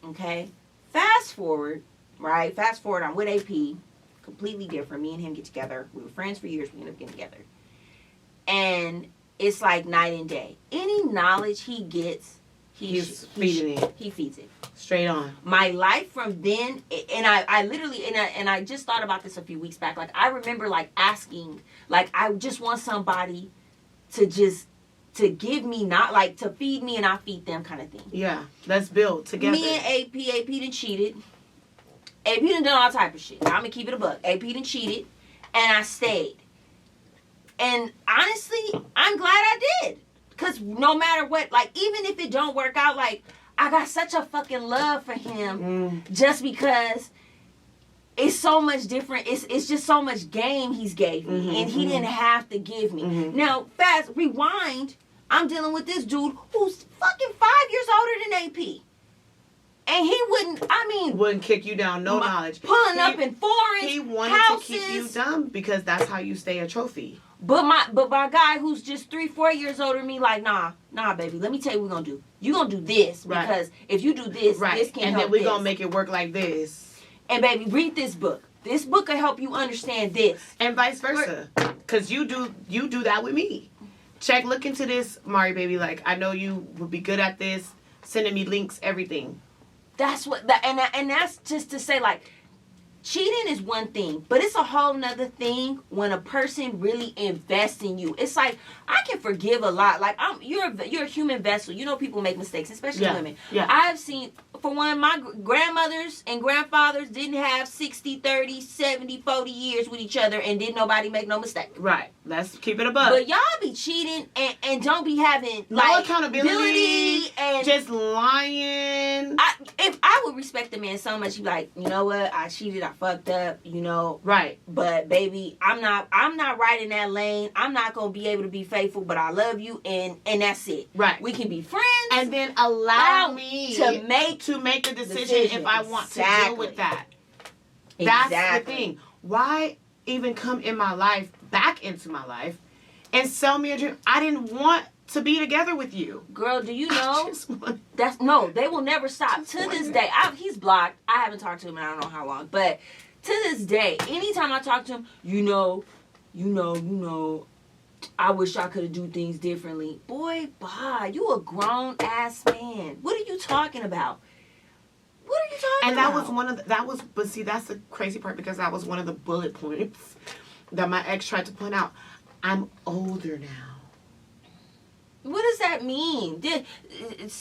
Okay? Fast forward, right? I'm with AP. Completely different. Me and him get together. We were friends for years. We ended up getting together. And it's like night and day. Any knowledge he gets, he's feeding it. He feeds it. Straight on. My life from then, and I literally, and I just thought about this a few weeks back. Like, I remember, like, asking, like, I just want somebody to give me, not, like, to feed me and I feed them kind of thing. Yeah. Let's build together. Me and AP done cheated. AP done all type of shit. I'm going to keep it a buck. AP done cheated, and I stayed. And honestly, I'm glad I did. Because no matter what, like, even if it don't work out, like, I got such a fucking love for him just because it's so much different. It's just so much game he's gave me, and he didn't have to give me. Now, rewind, I'm dealing with this dude who's fucking 5 years older than AP. And he wouldn't kick you down, no knowledge. Pulling up in foreign houses. He wanted to keep you dumb because that's how you stay a trophy. But my guy who's just 3-4 years older than me, like, nah, baby, let me tell you what we're gonna do. You gonna do this, because if you do this, this can help. And then we're gonna make it work like this. And baby, read this book. This book will help you understand this. And vice versa. Because you do that with me. Look into this, Mari, baby. Like, I know you would be good at this. Sending me links, everything. That's what, and that's just to say, like, cheating is one thing, but it's a whole nother thing when a person really invests in you. It's like, I can forgive a lot. Like, you're a human vessel. You know, people make mistakes, especially women. Yeah. I've seen, for one, my grandmothers and grandfathers didn't have 60, 30, 70, 40 years with each other, and didn't nobody make no mistake. Right. Let's keep it above. But y'all be cheating and don't be having, no accountability and just lying. If I would respect a man so much, he'd be like, you know what, I cheated, I fucked up, you know. Right. But baby, I'm not right in that lane. I'm not gonna be able to be faithful, but I love you, and that's it. Right. We can be friends, and then allow me to make the decision if I want to deal with that. That's the thing. Why even come in my life, back into my life, and sell me a dream? I didn't want to be together with you. Girl, do you know? They will never stop. To this day, he's blocked. I haven't talked to him in I don't know how long. But to this day, anytime I talk to him, you know, I wish I could have do things differently. Boy, bye. You a grown ass man. What are you talking about? And that was but see, that's the crazy part, because that was one of the bullet points that my ex tried to point out. I'm older now. What does that mean?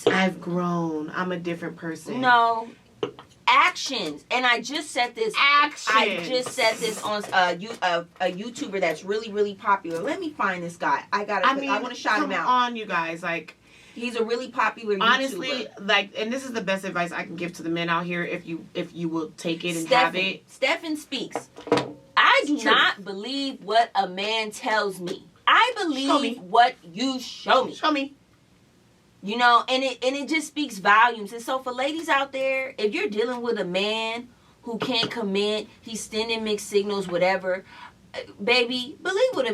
I've grown. I'm a different person. No. actions. And I just said this. I just said this on a YouTuber that's really, really popular. Let me find this guy. I want to shout him out. Come on, you guys. Like, he's a really popular YouTuber. Honestly, like, and this is the best advice I can give to the men out here if you will take it and have it. Stephen speaks. I do not believe what a man tells me. I believe what you show me. Show me. You know, and it just speaks volumes. And so for ladies out there, if you're dealing with a man who can't commit, he's sending mixed signals, whatever, baby, believe what a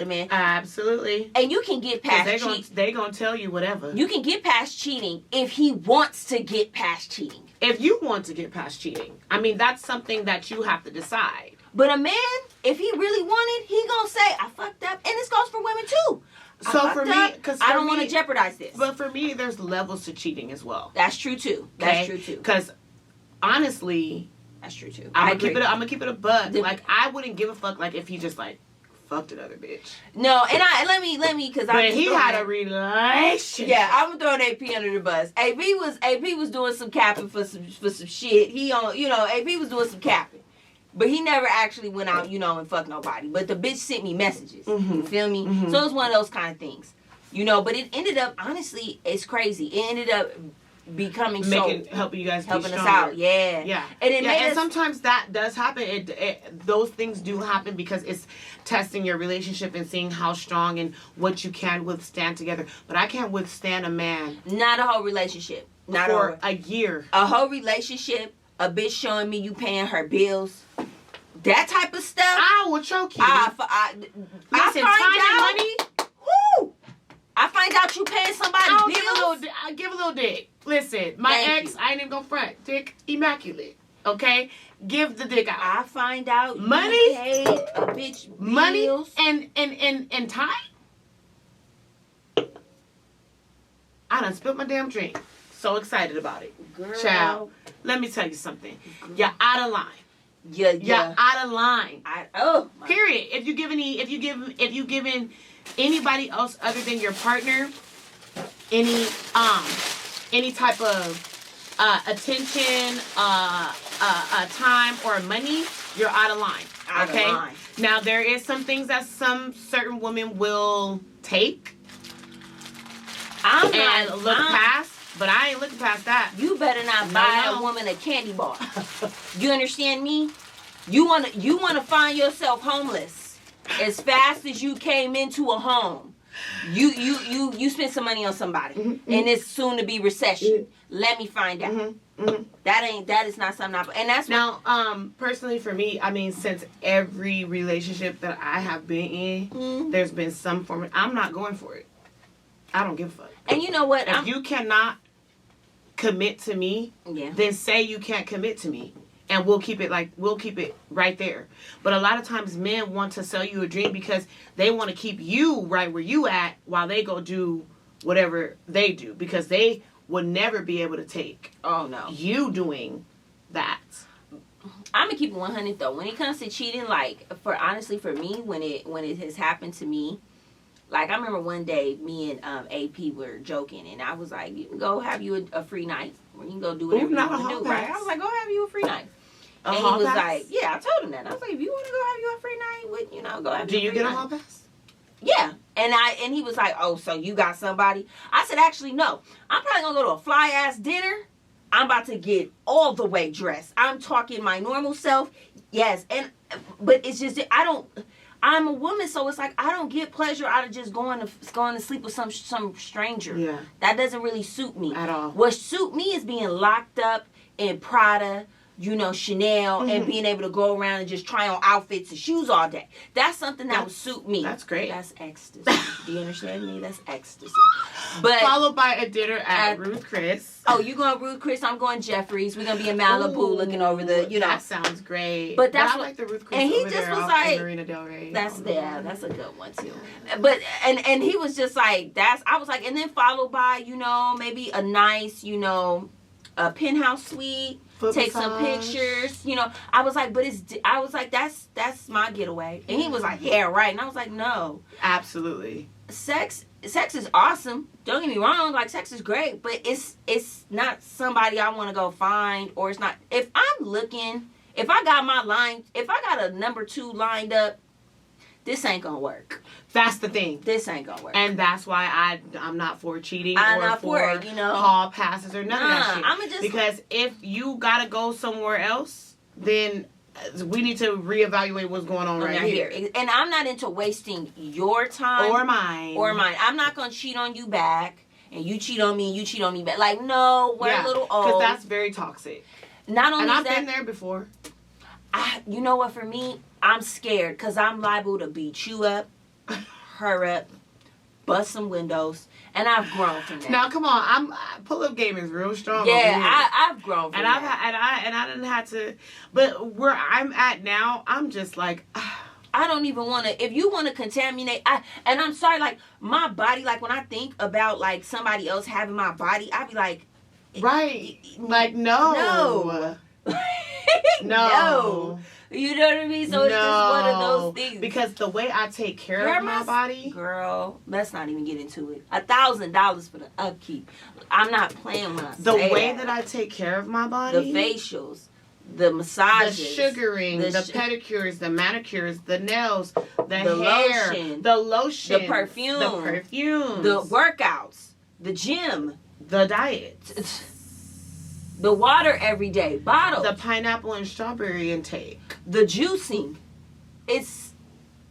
man Absolutely. And you can get past cheating. They gonna tell you whatever. You can get past cheating if he wants to get past cheating. If you want to get past cheating. I mean, that's something that you have to decide. But a man, if he really wanted, he gonna say, I fucked up. And this goes for women too. So for me, because I don't want to jeopardize this. But for me, there's levels to cheating as well. That's true too. That's true too. Because honestly, that's true too. I'm gonna keep it a buck. Like, I wouldn't give a fuck like if he just like fucked another bitch. No, and let me because but he had a relationship. Yeah, I'm throwing AP under the bus. AP was doing some capping for some shit. AP was doing some capping. But he never actually went out, and fucked nobody. But the bitch sent me messages. Mm-hmm. You feel me? Mm-hmm. So it's one of those kind of things. But it ended up, honestly, it's crazy. It ended up becoming helping you guys helping be us out. Yeah. Yeah. And sometimes that does happen. Those things do happen because it's testing your relationship and seeing how strong and what you can withstand together. But I can't withstand a man. Not a whole relationship. Not for a year. A whole relationship. A bitch showing me you paying her bills. That type of stuff. I will choke you. Listen, money. Woo! I find out you paying somebody's bills. I give a little dick. Listen, my ex, I ain't even gonna front. Dick immaculate. Okay? Give the dick out. I find out money, you paid a bitch bills. Money and time. I done spilled my damn drink. So excited about it. Girl. Child, let me tell you something. Girl. You're out of line. Yeah. You're out of line. Period. If you giving anybody else other than your partner any type of attention, time or money, you're out of line. Okay. Out of line. Now there is some things that some certain women will take and look past. But I ain't looking past that. You better not buy a woman a candy bar. You understand me? You wanna find yourself homeless as fast as you came into a home. You spent some money on somebody, mm-hmm. and it's soon to be recession. Mm-hmm. Let me find out. Mm-hmm. Mm-hmm. That is not something. And that's now. Personally, for me, I mean, since every relationship that I have been in, mm-hmm. there's been some form of. I'm not going for it. I don't give a fuck. And you know what? If you cannot commit to me, then say you can't commit to me, and we'll keep it right there. But a lot of times men want to sell you a dream because they want to keep you right where you at while they go do whatever they do, because they would never be able to take you doing that. I'm gonna keep it 100 though. When it comes to cheating, like for me, when it has happened to me. Like, I remember one day, me and AP were joking, and I was like, you can go have you a free night. Or you can go do whatever you want to do, right? I was like, go have you a free night. And he was like, yeah, I told him that. I was like, if you want to go have you a free night, go have you a free night. Do you get a hall pass? Yeah. And he was like, oh, so you got somebody? I said, actually, no. I'm probably going to go to a fly-ass dinner. I'm about to get all the way dressed. I'm talking my normal self. Yes. But it's just, I'm a woman, so it's like I don't get pleasure out of just going to sleep with some stranger. Yeah. That doesn't really suit me at all. What suit me is being locked up in Prada, Chanel, mm-hmm. and being able to go around and just try on outfits and shoes all day. That's something that would suit me. That's great. That's ecstasy. Do you understand me? That's ecstasy. But followed by a dinner at Ruth Chris. Oh, you going Ruth Chris? I'm going Jeffries. We're gonna be in Malibu looking over the, That sounds great. But that's I like the Ruth Chris. And he just was like, Marina Del Rey. That's a good one too. But and he was just like I was like, and then followed by maybe a nice a penthouse suite. Take some pictures, I was like, that's my getaway. And he was like, yeah, right. And I was like, no. Absolutely. Sex sex is awesome. Don't get me wrong. Like, sex is great, but it's not somebody I want to go find, or it's not. If I'm looking, if I got a number 2 lined up, this ain't gonna work. That's the thing. This ain't gonna work. And that's why I'm not for cheating I'm or not for it, hall passes or none of that shit. Just, because if you gotta go somewhere else, then we need to reevaluate what's going on right here. And I'm not into wasting your time or mine. I'm not gonna cheat on you back, and you cheat on me, and you cheat on me back. Like, no, we're a little old. Because that's very toxic. Not only I've been there before. You know what? For me, I'm scared because I'm liable to beat you up, her up, bust some windows, and I've grown from that. Now, come on, pull-up game is real strong. Yeah, I've grown from that. I didn't have to, but where I'm at now, I'm just like, I don't even want to. If you want to contaminate, and I'm sorry, like my body, like when I think about like somebody else having my body, I be like, right, like no. No. You know what I mean? So it's just one of those things. Because the way I take care of my body. Girl, let's not even get into it. $1,000 for the upkeep. I'm not playing when I say the way that I take care of my body. The facials, the massages. The sugaring, the pedicures, the manicures, the nails, the hair. Lotion, the lotion. The perfume. The perfumes. The workouts. The gym. The diet. The water every day, bottle. The pineapple and strawberry intake. The juicing. It's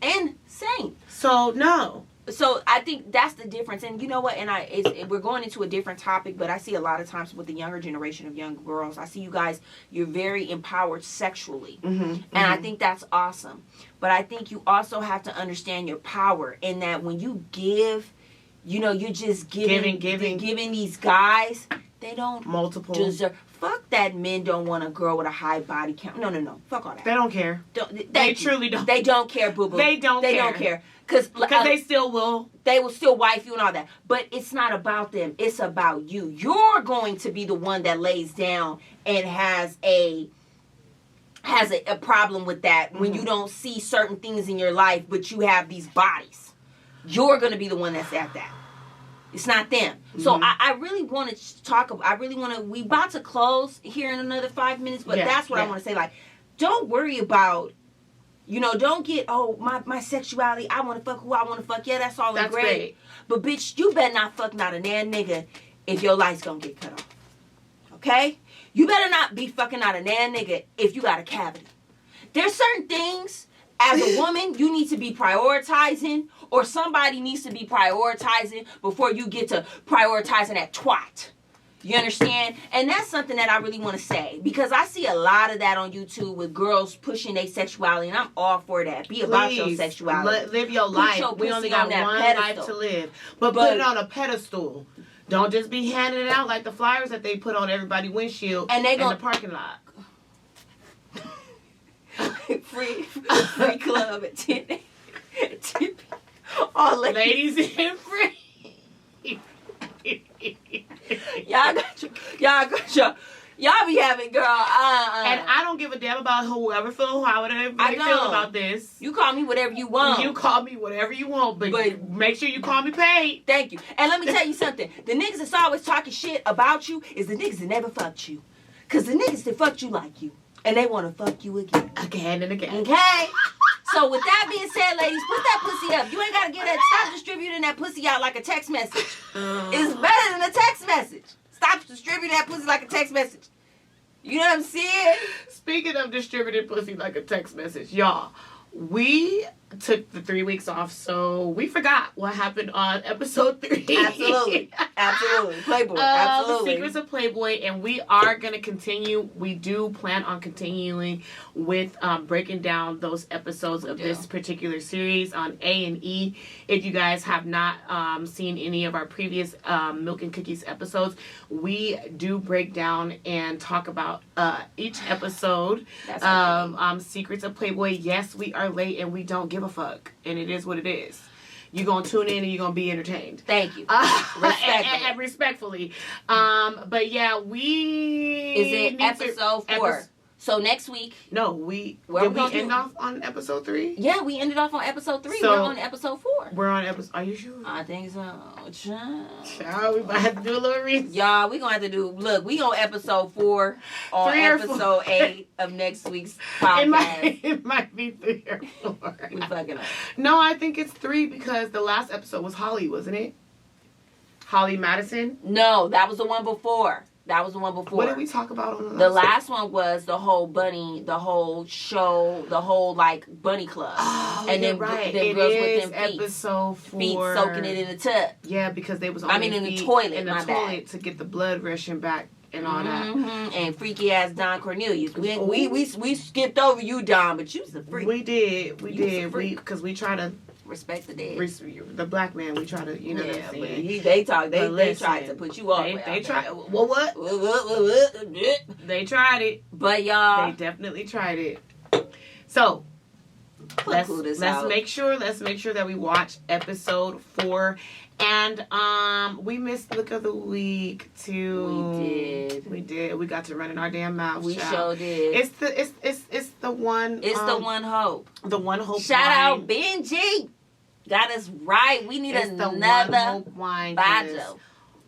insane. So, no. So, I think that's the difference. And you know what? And we're going into a different topic, but I see a lot of times with the younger generation of young girls, I see you guys, you're very empowered sexually. And I think that's awesome. But I think you also have to understand your power in that when you give, you're just giving these guys... They don't deserve. Fuck that men don't want a girl with a high body count. No. Fuck all that. They don't care. They truly don't. They don't care, boo-boo. They don't care. Because they still will. They will still wife you and all that. But it's not about them. It's about you. You're going to be the one that lays down and has a problem with that when you don't see certain things in your life, but you have these bodies. You're going to be the one that's at that. It's not them. So I really want to talk about, we about to close here in another 5 minutes, but that's what I want to say. Like, don't worry about, don't get, my sexuality, I want to fuck who I want to fuck. Yeah, that's all great. But bitch, you better not fuck not a nan nigga if your light's going to get cut off. Okay? You better not be fucking not a nan nigga if you got a cavity. There's certain things as a woman you need to be prioritizing, or somebody needs to be prioritizing before you get to prioritizing that twat. You understand? And that's something that I really want to say, because I see a lot of that on YouTube with girls pushing their sexuality, and I'm all for that. Be about your sexuality. Live your life. We only got one life to live. But put it on a pedestal. Don't just be handing it out like the flyers that they put on everybody's windshield in the parking lot. free club at 10. All ladies in free. Y'all be having, girl. And I don't give a damn about whoever feel however they feel about this. You call me whatever you want. You call me whatever you want, but make sure you call me paid. Thank you. And let me tell you something. The niggas that's always talking shit about you is the niggas that never fucked you. Because the niggas that fucked you like you. And they want to fuck you again. Again and again. Okay? So with that being said, ladies, put that pussy up. You ain't got to get that. Stop distributing that pussy out like a text message. It's better than a text message. Stop distributing that pussy like a text message. You know what I'm saying? Speaking of distributing pussy like a text message, y'all, we took the 3 weeks off, so we forgot what happened on episode 3. Absolutely. Playboy. Absolutely. Secrets of Playboy, and we are going to continue. We do plan on continuing with breaking down those episodes of this particular series on A&E. If you guys have not seen any of our previous Milk and Cookies episodes, we do break down and talk about each episode. Secrets of Playboy. Yes, we are late and we don't give a fuck, and it is what it is. You're gonna tune in and you're gonna be entertained. Thank you. Respectfully. But yeah, we is it episode 4? So next week. No, we end off on episode 3? Yeah, we ended off on episode 3. So, we're on episode 4. We're on episode. Are you sure? I think so. Child, we might have to do a little research. Y'all, we gonna have to do. Look, we on episode 4 or episode 8 of next week's podcast. It might be 3 or 4. We fucking up. No, I think it's 3 because the last episode was Holly, wasn't it? Holly Madison. No, that was the one before. What did we talk about on the last one? Was the whole bunny, the whole show, the whole like bunny club. Oh, and then right. Them it girls is with them feet. Episode 4. Feet soaking it in the tub. Yeah, because they was on in the toilet. In the toilet to get the blood rushing back and all that. And freaky ass Don Cornelius. We skipped over you, Don, but you was a freak. We did. Because we try to respect the dead. The black man, we try to, you know what I'm saying? They tried to put you off. They tried. Well, what? They tried it. But y'all. They definitely tried it. So, let's make sure that we watch episode 4. And we missed Look of the Week too. We did. We got to run in our damn mouths. We sure did. It's the one. It's the one hope. The one hope. Shout out Benji. Got us right. We need another wine.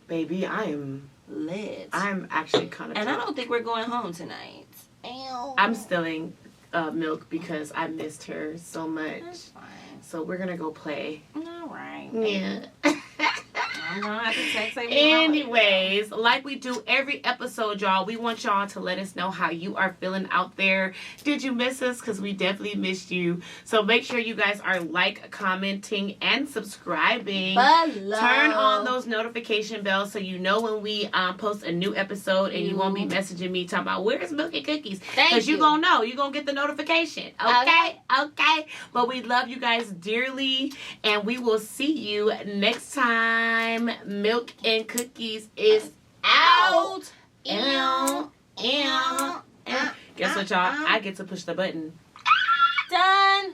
Baby, I am lit. I'm actually kind of. And I don't think we're going home tonight. I'm stealing Milk because I missed her so much. That's fine. So we're gonna go play. All right. Yeah. I'm gonna have to text Anyways, like we do every episode, y'all, we want y'all to let us know how you are feeling out there. Did you miss us? Because we definitely missed you. So make sure you guys are commenting, and subscribing. Turn on those notification bells so you know when we post a new episode, and you won't be messaging me talking about where's Milk and Cookies. Because you're gonna know. You're gonna get the notification. Okay. But we love you guys dearly, and we will see you next time. Milk and Cookies is out. Guess what, y'all? I get to push the button. Done.